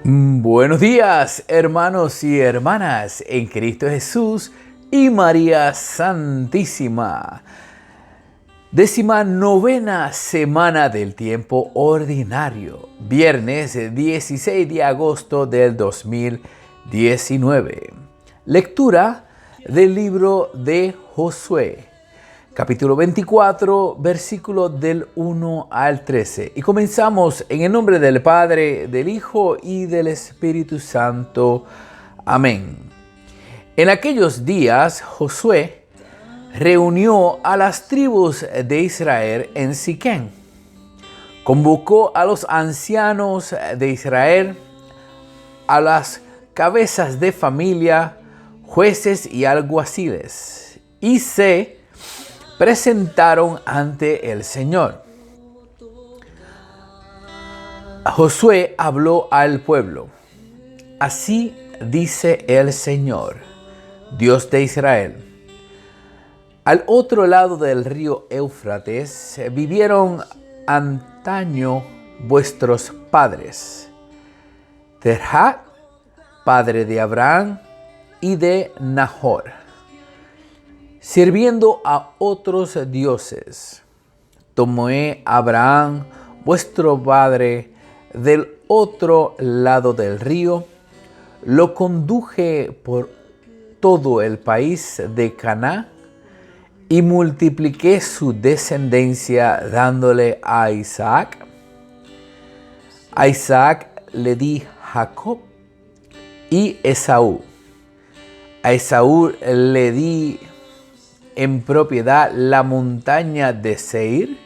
Buenos días, hermanos y hermanas en Cristo Jesús y María Santísima. 19ª semana del tiempo ordinario, viernes 16 de agosto del 2019. Lectura del libro de Josué, capítulo 24, versículos del 1 al 13. Y comenzamos en el nombre del Padre, del Hijo y del Espíritu Santo. Amén. En aquellos días, Josué reunió a las tribus de Israel en Siquem. Convocó a los ancianos de Israel, a las cabezas de familia, jueces y alguaciles, y se presentaron ante el Señor. Josué habló al pueblo: Así dice el Señor, Dios de Israel. Al otro lado del río Éufrates vivieron antaño vuestros padres. Terah, padre de Abraham y de Nahor, sirviendo a otros dioses. Tomé a Abraham, vuestro padre, del otro lado del río, lo conduje por todo el país de Canaán y multipliqué su descendencia dándole a Isaac. A Isaac le di Jacob y Esaú. A Esaú le di en propiedad la montaña de Seir,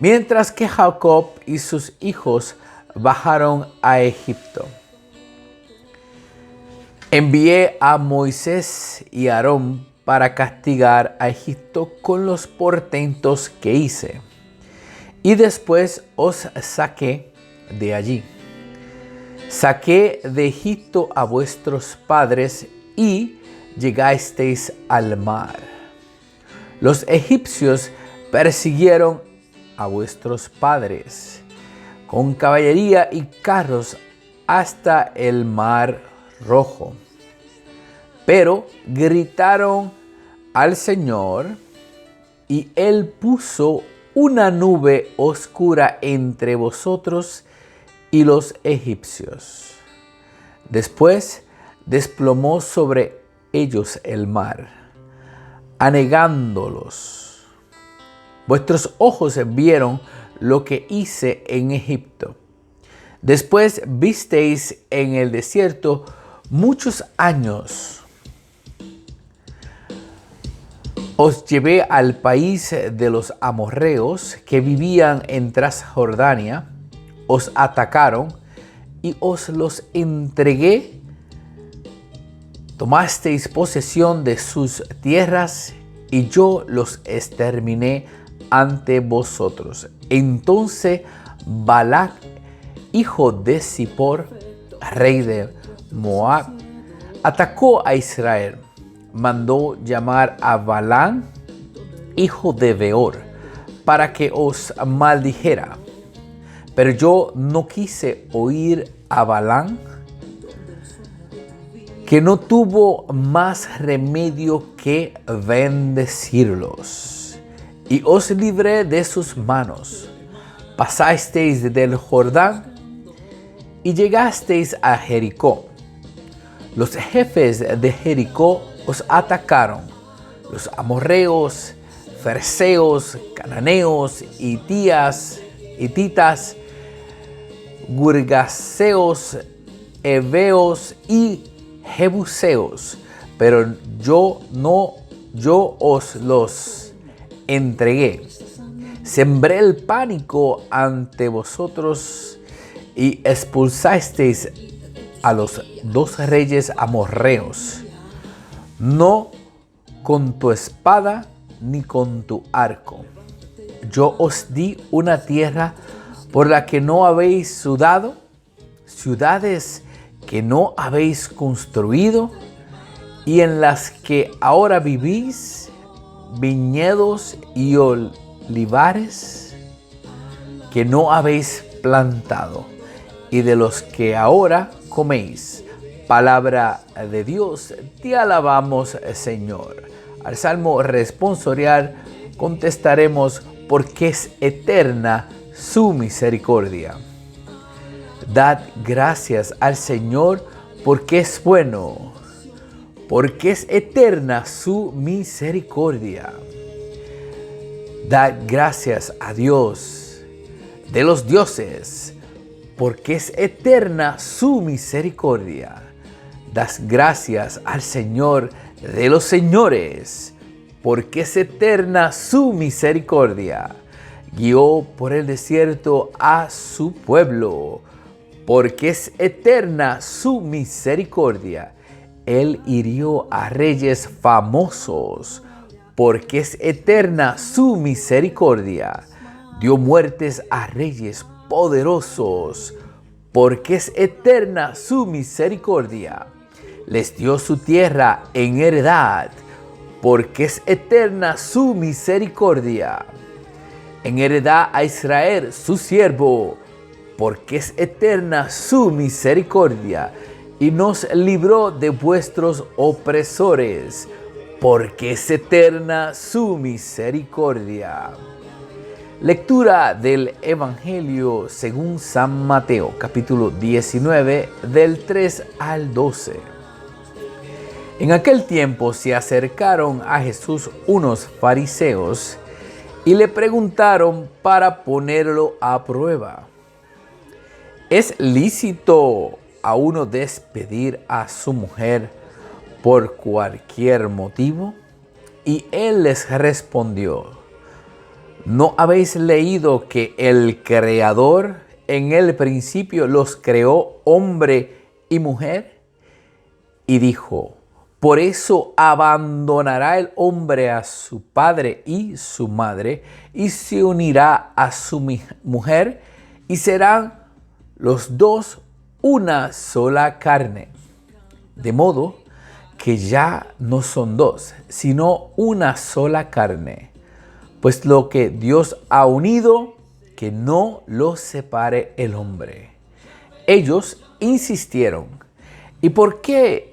mientras que Jacob y sus hijos bajaron a Egipto. Envié a Moisés y a Aarón para castigar a Egipto con los portentos que hice, y después os saqué de allí. Saqué de Egipto a vuestros padres y llegasteis al mar. Los egipcios persiguieron a vuestros padres con caballería y carros hasta el mar Rojo. Pero gritaron al Señor, y Él puso una nube oscura entre vosotros y los egipcios. Después desplomó sobre ellos el mar, anegándolos. Vuestros ojos vieron lo que hice en Egipto. Después visteis en el desierto muchos años. Os llevé al país de los amorreos que vivían en Transjordania, os atacaron y os los entregué. Tomasteis posesión de sus tierras y yo los exterminé ante vosotros. Entonces Balac, hijo de Zippor, rey de Moab, atacó a Israel. Mandó llamar a Balaam, hijo de Beor, para que os maldijera. Pero yo no quise oír a Balaam, que no tuvo más remedio que bendecirlos, y os libré de sus manos. Pasasteis del Jordán y llegasteis a Jericó. Los jefes de Jericó os atacaron: los amorreos, ferceos, cananeos, hititas, girgaseos, heveos y jebuseos. Pero yo os los entregué. Sembré el pánico ante vosotros y expulsasteis a los 2 reyes amorreos, no con tu espada ni con tu arco. Yo os di una tierra por la que no habéis sudado, ciudades que no habéis construido y en las que ahora vivís, viñedos y olivares que no habéis plantado. y de los que ahora coméis. Palabra de Dios, te alabamos, Señor. Al salmo responsorial contestaremos: porque es eterna su misericordia. Dad gracias al Señor porque es bueno, porque es eterna su misericordia. Dad gracias a Dios de los dioses, porque es eterna su misericordia. Das gracias al Señor de los señores, porque es eterna su misericordia. Guió por el desierto a su pueblo, porque es eterna su misericordia. Él hirió a reyes famosos, porque es eterna su misericordia. Dio muertes a reyes poderosos, porque es eterna su misericordia. Les dio su tierra en heredad, porque es eterna su misericordia. En heredad a Israel su siervo, porque es eterna su misericordia. Y nos libró de vuestros opresores, porque es eterna su misericordia. Lectura del Evangelio según San Mateo, capítulo 19, del 3 al 12. En aquel tiempo se acercaron a Jesús unos fariseos y le preguntaron para ponerlo a prueba: ¿es lícito a uno despedir a su mujer por cualquier motivo? Y él les respondió: ¿no habéis leído que el Creador en el principio los creó hombre y mujer? Y dijo: por eso abandonará el hombre a su padre y su madre, y se unirá a su mujer, y serán los dos una sola carne. De modo que ya no son dos, sino una sola carne. Pues lo que Dios ha unido, que no lo separe el hombre. Ellos insistieron: ¿y por qué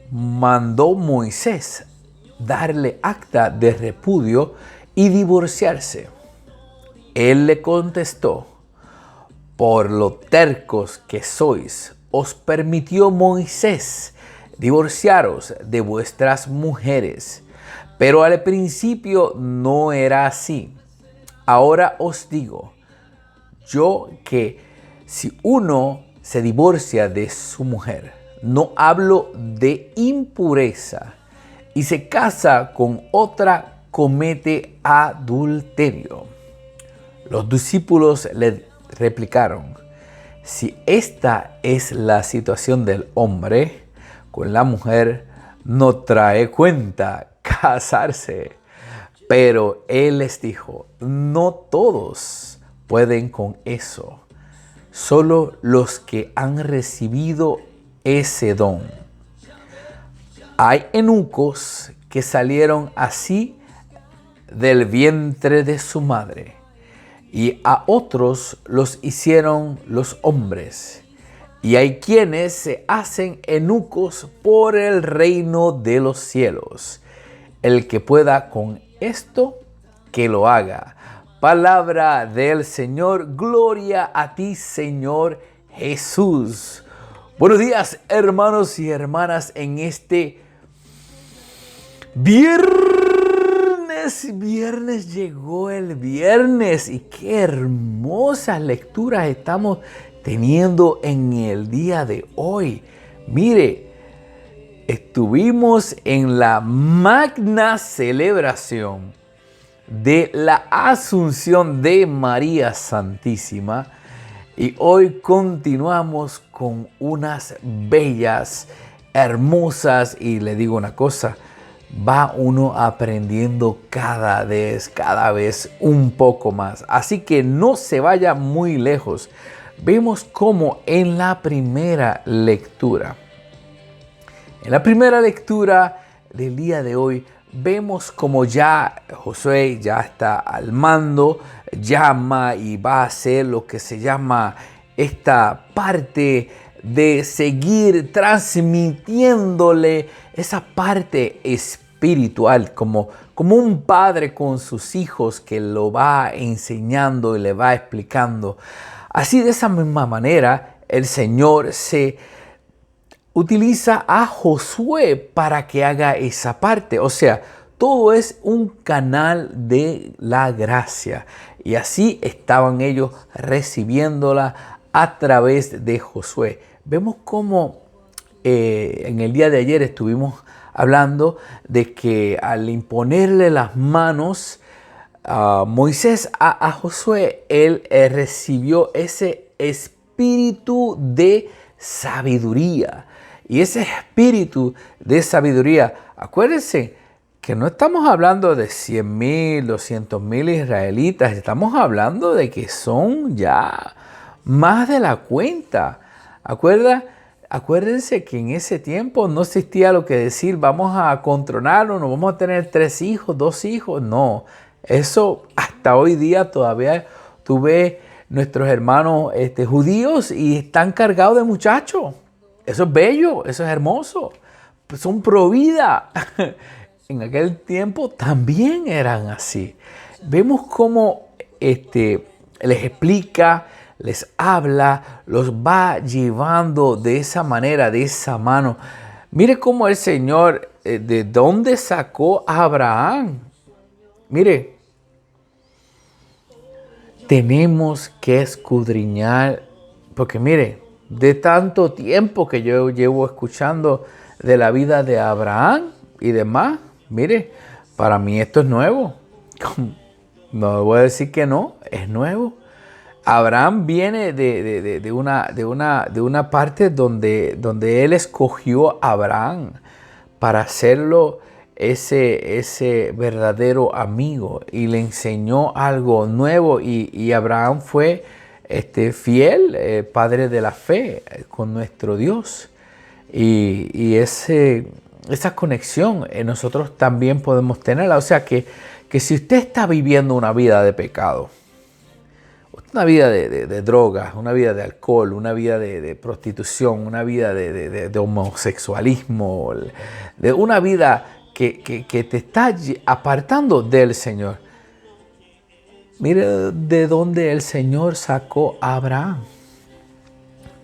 mandó Moisés darle acta de repudio y divorciarse? Él le contestó: por lo tercos que sois, os permitió Moisés divorciaros de vuestras mujeres. Pero al principio no era así. Ahora os digo yo que si uno se divorcia de su mujer, no hablo de impureza, y se casa con otra, comete adulterio. Los discípulos le replicaron: si esta es la situación del hombre con la mujer, no trae cuenta casarse. Pero él les dijo: no todos pueden con eso, solo los que han recibido ese don. Hay eunucos que salieron así del vientre de su madre, y a otros los hicieron los hombres. Y hay quienes se hacen eunucos por el reino de los cielos. El que pueda con esto, que lo haga. Palabra del Señor. Gloria a ti, Señor Jesús. Buenos días, hermanos y hermanas, en este viernes llegó el viernes, y qué hermosas lecturas estamos teniendo en el día de hoy. Mire, estuvimos en la magna celebración de la Asunción de María Santísima, y hoy continuamos con unas bellas, hermosas, y le digo una cosa: va uno aprendiendo cada vez un poco más. Así que no se vaya muy lejos. Vemos cómo en la primera lectura del día de hoy, vemos como ya Josué ya está al mando, llama y va a hacer lo que se llama esta parte de seguir transmitiéndole esa parte espiritual, como un padre con sus hijos que lo va enseñando y le va explicando. Así, de esa misma manera, el Señor se utiliza a Josué para que haga esa parte. O sea, todo es un canal de la gracia. Y así estaban ellos recibiéndola a través de Josué. Vemos cómo en el día de ayer estuvimos hablando de que al imponerle las manos a Moisés a Josué, él recibió ese espíritu de sabiduría. Y ese espíritu de sabiduría, acuérdense que no estamos hablando de 100,000, 200,000 israelitas, estamos hablando de que son ya más de la cuenta. Acuérdense que en ese tiempo no existía lo que decir, vamos a controlarnos, no vamos a tener 3 hijos, 2 hijos. No, eso hasta hoy día todavía tú ves nuestros hermanos judíos y están cargados de muchachos. Eso es bello, eso es hermoso. Son pro vida. En aquel tiempo también eran así. Vemos cómo les explica, les habla, los va llevando de esa manera, de esa mano. Mire cómo el Señor, de dónde sacó a Abraham. Mire, tenemos que escudriñar, porque mire, de tanto tiempo que yo llevo escuchando de la vida de Abraham y demás, mire, para mí esto es nuevo. No voy a decir que no, es nuevo. Abraham viene de una parte donde él escogió a Abraham para hacerlo ese verdadero amigo y le enseñó algo nuevo y Abraham fue fiel, padre de la fe con nuestro Dios. Y esa conexión nosotros también podemos tenerla. O sea que si usted está viviendo una vida de pecado, una vida de drogas, una vida de alcohol, una vida de prostitución, una vida de homosexualismo, de una vida que te está apartando del Señor. Mire de dónde el Señor sacó a Abraham.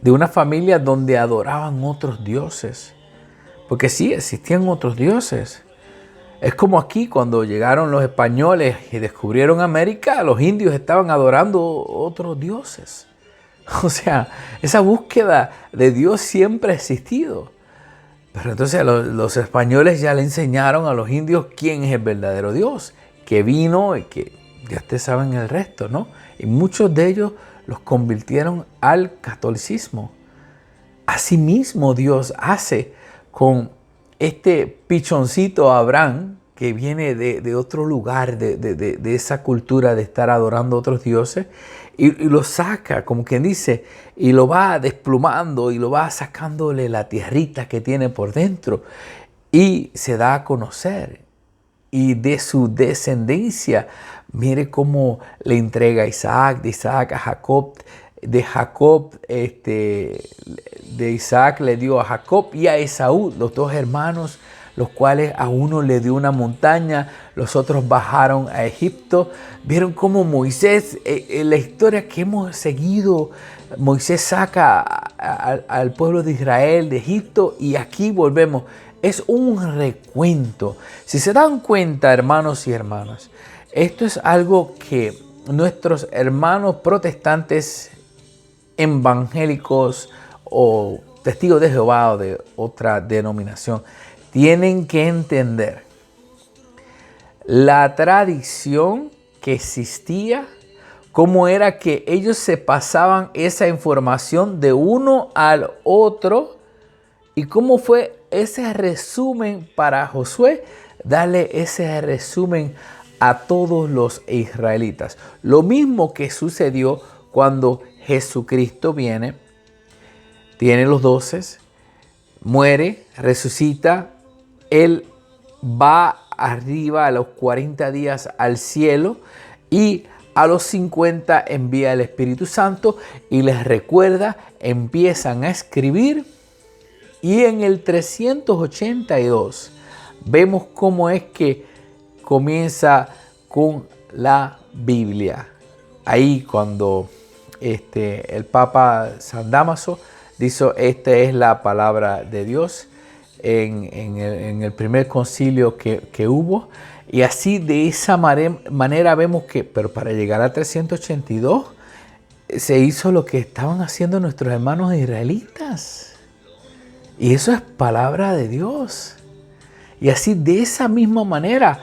De una familia donde adoraban otros dioses. Porque sí, existían otros dioses. Es como aquí cuando llegaron los españoles y descubrieron América, los indios estaban adorando otros dioses. O sea, esa búsqueda de Dios siempre ha existido. Pero entonces los españoles ya le enseñaron a los indios quién es el verdadero Dios, que vino y que ya ustedes saben el resto, ¿no? Y muchos de ellos los convirtieron al catolicismo. Asimismo Dios hace con este pichoncito Abraham, que viene de otro lugar, de esa cultura de estar adorando a otros dioses, y lo saca, como quien dice, y lo va desplumando y lo va sacándole la tierrita que tiene por dentro y se da a conocer. Y de su descendencia, mire cómo le entrega a Isaac, de Isaac a Jacob, de Jacob, de Isaac le dio a Jacob y a Esaú, los dos hermanos, los cuales a uno le dio una montaña, los otros bajaron a Egipto. Vieron cómo Moisés, en la historia que hemos seguido, Moisés saca al pueblo de Israel de Egipto y aquí volvemos. Es un recuento. Si se dan cuenta, hermanos y hermanas, esto es algo que nuestros hermanos protestantes, evangélicos o testigos de Jehová o de otra denominación tienen que entender. La tradición que existía, cómo era que ellos se pasaban esa información de uno al otro y cómo fue ese resumen para Josué, darle ese resumen a todos los israelitas. Lo mismo que sucedió cuando Jesucristo viene, tiene los 12, muere, resucita, Él va arriba a los 40 días al cielo y A los 50 envía el Espíritu Santo y les recuerda, empiezan a escribir. Y en el 382 vemos cómo es que comienza con la Biblia. Ahí cuando el Papa San Dámaso dice, esta es la palabra de Dios en el primer concilio que hubo. Y así de esa manera vemos que, pero para llegar a 382 se hizo lo que estaban haciendo nuestros hermanos israelitas. Y eso es palabra de Dios. Y así de esa misma manera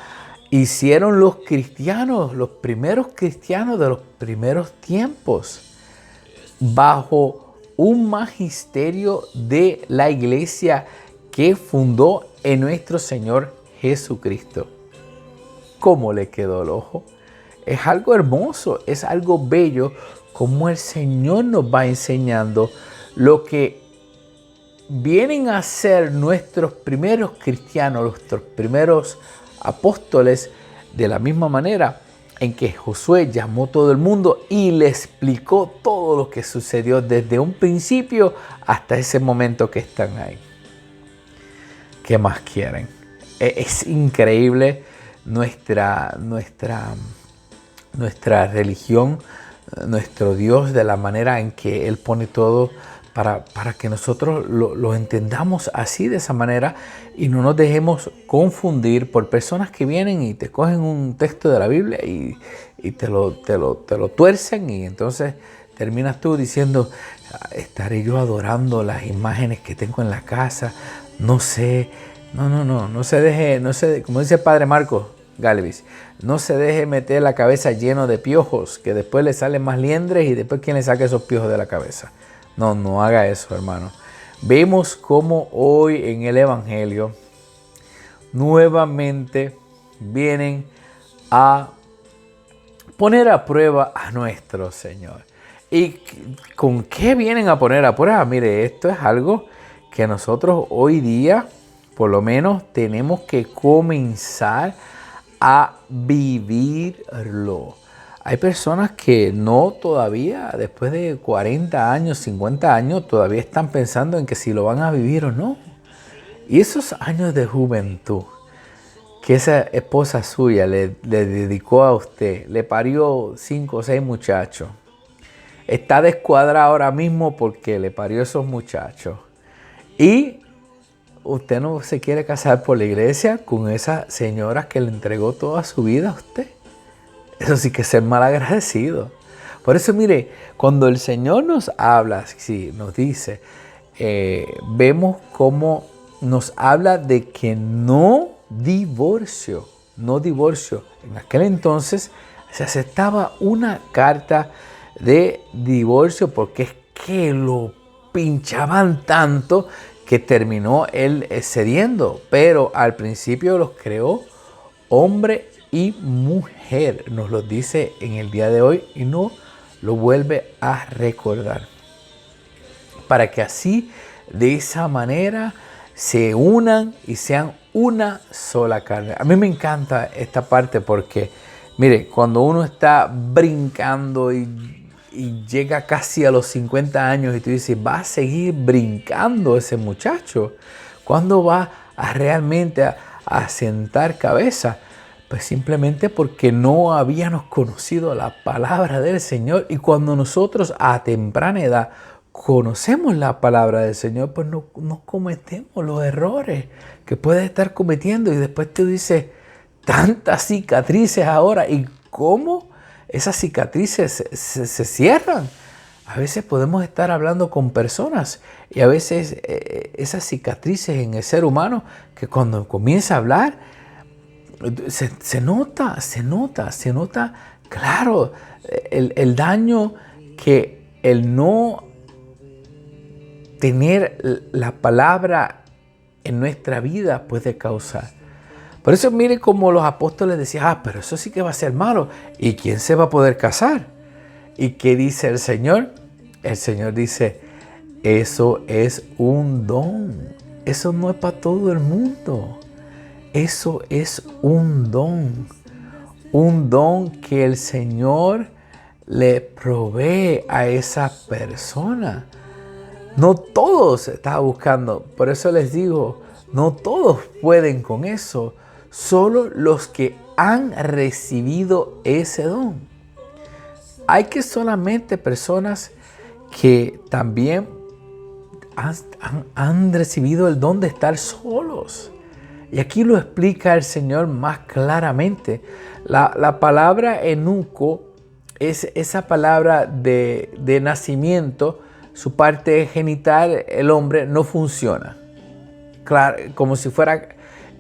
hicieron los cristianos, los primeros cristianos de los primeros tiempos, bajo un magisterio de la iglesia que fundó en nuestro Señor Jesucristo. ¿Cómo le quedó el ojo? Es algo hermoso, es algo bello, como el Señor nos va enseñando lo que vienen a ser nuestros primeros cristianos, nuestros primeros apóstoles, de la misma manera en que Josué llamó a todo el mundo y le explicó todo lo que sucedió desde un principio hasta ese momento que están ahí. ¿Qué más quieren? Es increíble nuestra religión, nuestro Dios, de la manera en que Él pone todo para que nosotros lo entendamos así, de esa manera, y no nos dejemos confundir por personas que vienen y te cogen un texto de la Biblia y te lo tuercen, y entonces terminas tú diciendo, estaré yo adorando las imágenes que tengo en la casa, no sé. No se deje, como dice el padre Marcos Galvis, no se deje meter la cabeza lleno de piojos, que después le salen más liendres y después ¿quién le saca esos piojos de la cabeza? No haga eso, hermano. Vemos cómo hoy en el Evangelio nuevamente vienen a poner a prueba a nuestro Señor. ¿Y con qué vienen a poner a prueba? Mire, esto es algo que nosotros hoy día, por lo menos, tenemos que comenzar a vivirlo. Hay personas que no todavía, después de 40 años, 50 años, todavía están pensando en que si lo van a vivir o no. Y esos años de juventud que esa esposa suya le dedicó a usted, le parió 5 o 6 muchachos, está descuadrada ahora mismo porque le parió esos muchachos. Y usted no se quiere casar por la iglesia con esa señora que le entregó toda su vida a usted. Eso sí que es ser mal agradecido. Por eso, mire, cuando el Señor nos habla, sí, nos dice, vemos cómo nos habla de que no divorcio. En aquel entonces se aceptaba una carta de divorcio porque es que lo pinchaban tanto que terminó él cediendo. Pero al principio los creó hombre y mujer, nos lo dice en el día de hoy y no lo vuelve a recordar, para que así, de esa manera, se unan y sean una sola carne. A mí me encanta esta parte porque, mire, cuando uno está brincando y llega casi a los 50 años y tú dices, va a seguir brincando ese muchacho, ¿cuándo va a realmente a sentar cabeza? Pues simplemente porque no habíamos conocido la palabra del Señor. Y cuando nosotros a temprana edad conocemos la palabra del Señor, pues no cometemos los errores que puedes estar cometiendo. Y después te dices, tantas cicatrices ahora. ¿Y cómo esas cicatrices se cierran? A veces podemos estar hablando con personas y a veces esas cicatrices en el ser humano, que cuando comienza a hablar, se nota, claro, el daño que el no tener la palabra en nuestra vida puede causar. Por eso mire cómo los apóstoles decían, pero eso sí que va a ser malo. ¿Y quién se va a poder casar? ¿Y qué dice el Señor? El Señor dice, eso es un don. Eso no es para todo el mundo. Eso es un don. un don que el Señor le provee a esa persona. No todos están buscando, por eso les digo, no todos pueden con eso, solo los que han recibido ese don. Hay que solamente personas que también han recibido el don de estar solos. Y aquí lo explica el Señor más claramente. La palabra eunuco es esa palabra de nacimiento. Su parte genital, el hombre, no funciona. Claro, como si fuera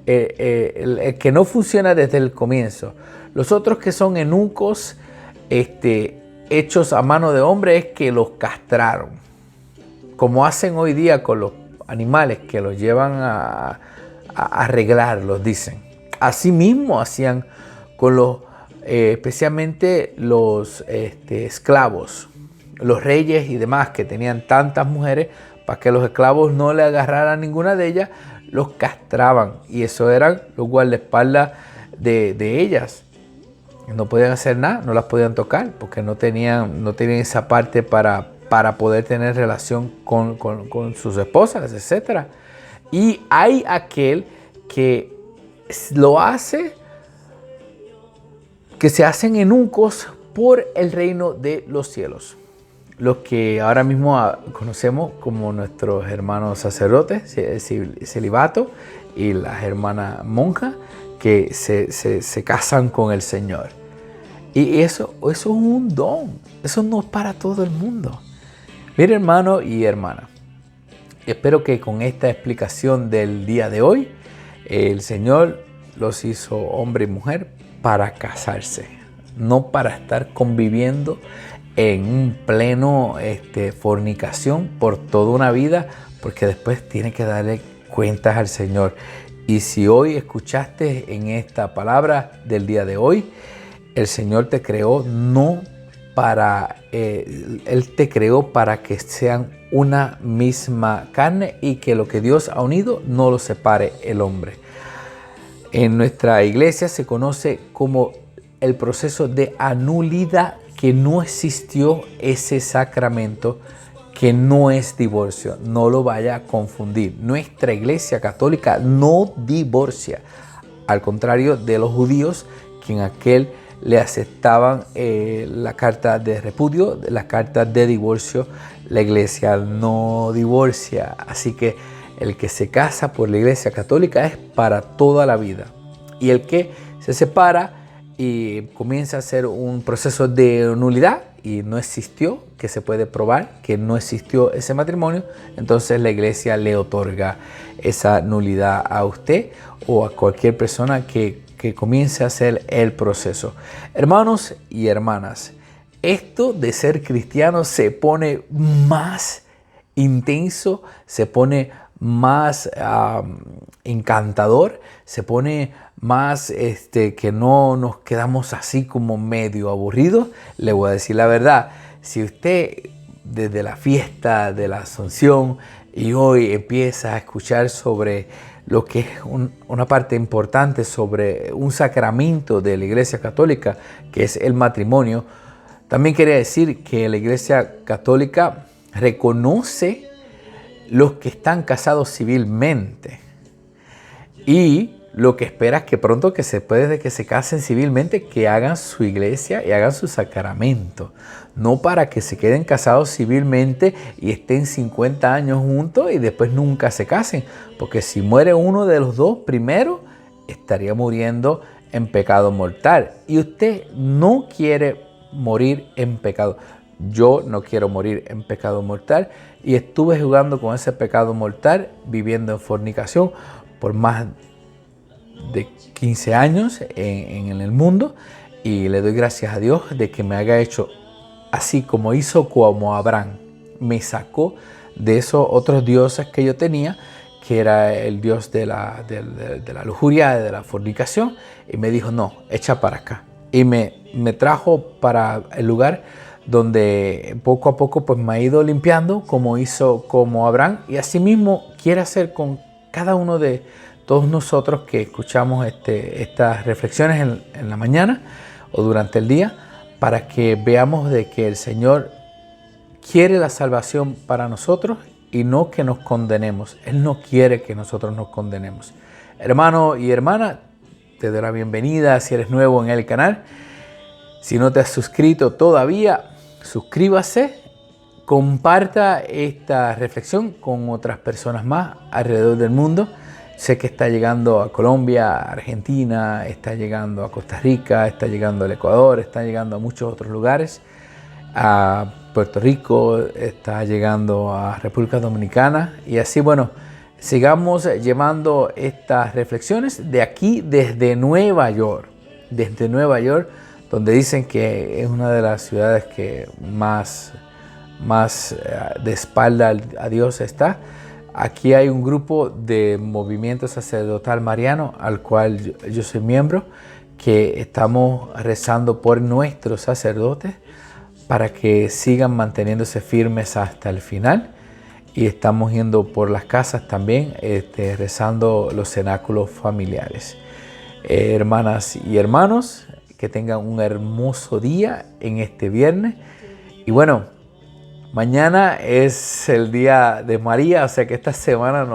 el que no funciona desde el comienzo. Los otros que son eunucos, hechos a mano de hombre, es que los castraron. Como hacen hoy día con los animales, que los llevan a arreglarlos, dicen. Así mismo hacían con los, especialmente los esclavos, los reyes y demás que tenían tantas mujeres, para que los esclavos no le agarraran ninguna de ellas, los castraban. Y eso eran los guardaespaldas de ellas. No podían hacer nada, no las podían tocar, porque no tenían esa parte para poder tener relación con sus esposas, etc. Y hay aquel que lo hace, que se hacen eunucos por el reino de los cielos. Los que ahora mismo conocemos como nuestros hermanos sacerdotes, el celibato, y las hermanas monjas que se casan con el Señor. Y eso es un don, eso no es para todo el mundo. Mire, hermano y hermana, espero que con esta explicación del día de hoy, el Señor los hizo hombre y mujer para casarse, no para estar conviviendo en un pleno fornicación por toda una vida, porque después tiene que darle cuentas al Señor. Y si hoy escuchaste en esta palabra del día de hoy, el Señor te creó no para, Él te creó para que sean una misma carne y que lo que Dios ha unido no lo separe el hombre. En nuestra iglesia se conoce como el proceso de anulidad, que no existió ese sacramento, que no es divorcio. No lo vaya a confundir. Nuestra iglesia católica no divorcia, al contrario de los judíos, que en aquel le aceptaban la carta de repudio, la carta de divorcio. La iglesia no divorcia, así que el que se casa por la iglesia católica es para toda la vida, y el que se separa y comienza a hacer un proceso de nulidad y no existió, que se puede probar que no existió ese matrimonio, entonces la iglesia le otorga esa nulidad a usted o a cualquier persona que comience a hacer el proceso. Hermanos y hermanas, esto de ser cristiano se pone más intenso, se pone más encantador, se pone más que no nos quedamos así como medio aburridos. Le voy a decir la verdad, si usted desde la fiesta de la Asunción y hoy empieza a escuchar sobre lo que es una parte importante sobre un sacramento de la Iglesia Católica, que es el matrimonio, también quería decir que la Iglesia Católica reconoce los que están casados civilmente, y lo que espera es que pronto, que se puede de que se casen civilmente, que hagan su iglesia y hagan su sacramento, no para que se queden casados civilmente y estén 50 años juntos y después nunca se casen, porque si muere uno de los dos primero, estaría muriendo en pecado mortal, y usted no quiere morir en pecado. Yo no quiero morir en pecado mortal, y estuve jugando con ese pecado mortal, viviendo en fornicación por más de 15 años en el mundo, y le doy gracias a Dios de que me haya hecho así como hizo como Abraham. Me sacó de esos otros dioses que yo tenía, que era el dios de la lujuria, de la fornicación, y me dijo, no, echa para acá. Y me trajo para el lugar donde poco a poco pues me ha ido limpiando, como hizo como Abraham, y así mismo quiere hacer con cada uno de todos nosotros que escuchamos estas reflexiones en la mañana o durante el día, para que veamos de que el Señor quiere la salvación para nosotros y no que nos condenemos. Él no quiere que nosotros nos condenemos. Hermano y hermana, te doy la bienvenida si eres nuevo en el canal. Si no te has suscrito todavía, suscríbase, comparta esta reflexión con otras personas más alrededor del mundo. Sé que está llegando a Colombia, a Argentina, está llegando a Costa Rica, está llegando al Ecuador, está llegando a muchos otros lugares, a Puerto Rico, está llegando a República Dominicana y así, bueno, sigamos llevando estas reflexiones de aquí desde Nueva York, donde dicen que es una de las ciudades que más de espalda a Dios está. Aquí hay un grupo de movimiento sacerdotal mariano al cual yo soy miembro, que estamos rezando por nuestros sacerdotes para que sigan manteniéndose firmes hasta el final, y estamos yendo por las casas también rezando los cenáculos familiares. Hermanas y hermanos, que tengan un hermoso día en este viernes. Y bueno, mañana es el día de María, o sea que esta semana,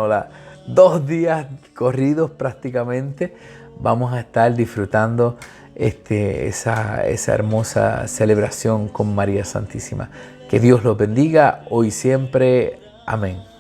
2 días corridos prácticamente, vamos a estar disfrutando esa hermosa celebración con María Santísima. Que Dios los bendiga hoy y siempre. Amén.